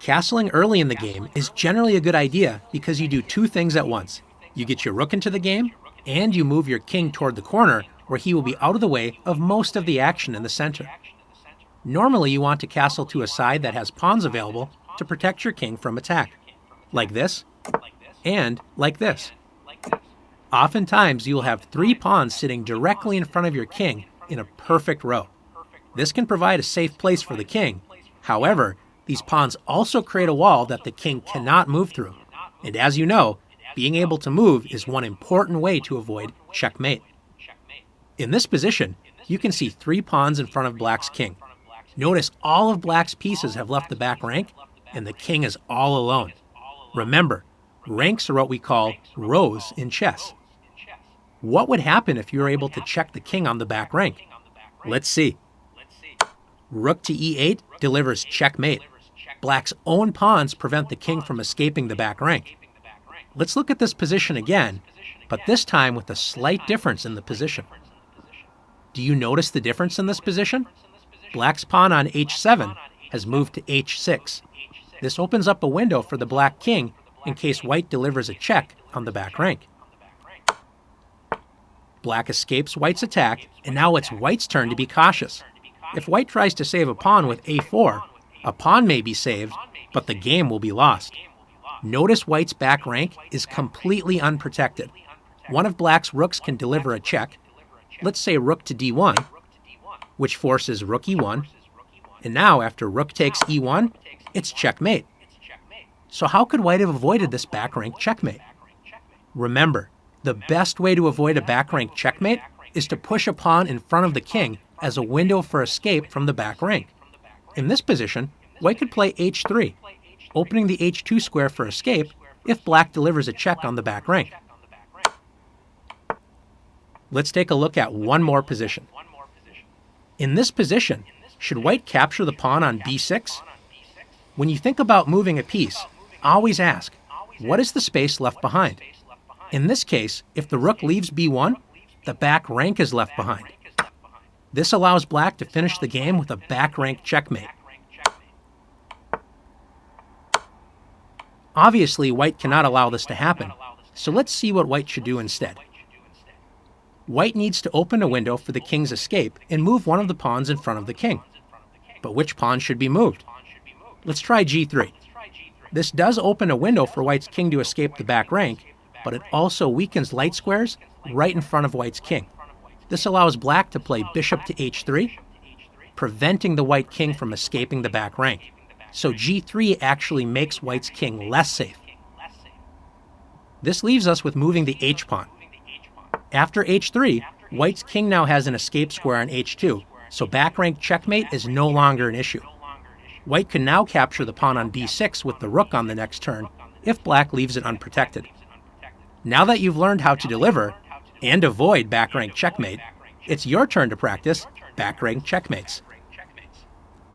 Castling early in the game is generally a good idea because you do two things at once. You get your rook into the game, and you move your king toward the corner where he will be out of the way of most of the action in the center. Normally you want to castle to a side that has pawns available to protect your king from attack, like this, and like this. Oftentimes you will have 3 pawns sitting directly in front of your king in a perfect row. This can provide a safe place for the king. However, these pawns also create a wall that the king cannot move through. And as you know, being able to move is one important way to avoid checkmate. In this position, you can see 3 pawns in front of black's king. Notice all of black's pieces have left the back rank, and the king is all alone. Remember, ranks are what we call rows in chess. What would happen if you were able to check the king on the back rank? Let's see. Rook to e8 delivers checkmate. Black's own pawns prevent the king from escaping the back rank. Let's look at this position again, but this time with a slight difference in the position. Do you notice the difference in this position? Black's pawn on h7 has moved to h6. This opens up a window for the black king in case white delivers a check on the back rank. Black escapes white's attack, and now it's white's turn to be cautious. If white tries to save a pawn with a4, a pawn may be saved, but the game will be lost. Notice white's back rank is completely unprotected. One of black's rooks can deliver a check. Let's say rook to d1, which forces rook e1. And now, after rook takes e1, it's checkmate. So how could white have avoided this back rank checkmate? Remember, the best way to avoid a back rank checkmate is to push a pawn in front of the king as a window for escape from the back rank. In this position, white could play h3, opening the h2 square for escape if black delivers a check on the back rank. Let's take a look at one more position. In this position, should white capture the pawn on b6? When you think about moving a piece, always ask, what is the space left behind? In this case, if the rook leaves b1, the back rank is left behind. This allows black to finish the game with a back rank checkmate. Obviously, white cannot allow this to happen, so let's see what white should do instead. White needs to open a window for the king's escape and move one of the pawns in front of the king. But which pawn should be moved? Let's try g3. This does open a window for white's king to escape the back rank, but it also weakens light squares right in front of white's king. This allows black to play bishop to h3, preventing the white king from escaping the back rank. So g3 actually makes white's king less safe. This leaves us with moving the h-pawn. After h3, white's king now has an escape square on h2, so back rank checkmate is no longer an issue. White can now capture the pawn on b6 with the rook on the next turn if black leaves it unprotected. Now that you've learned how to deliver and avoid back rank checkmate, it's your turn to practice back rank checkmates.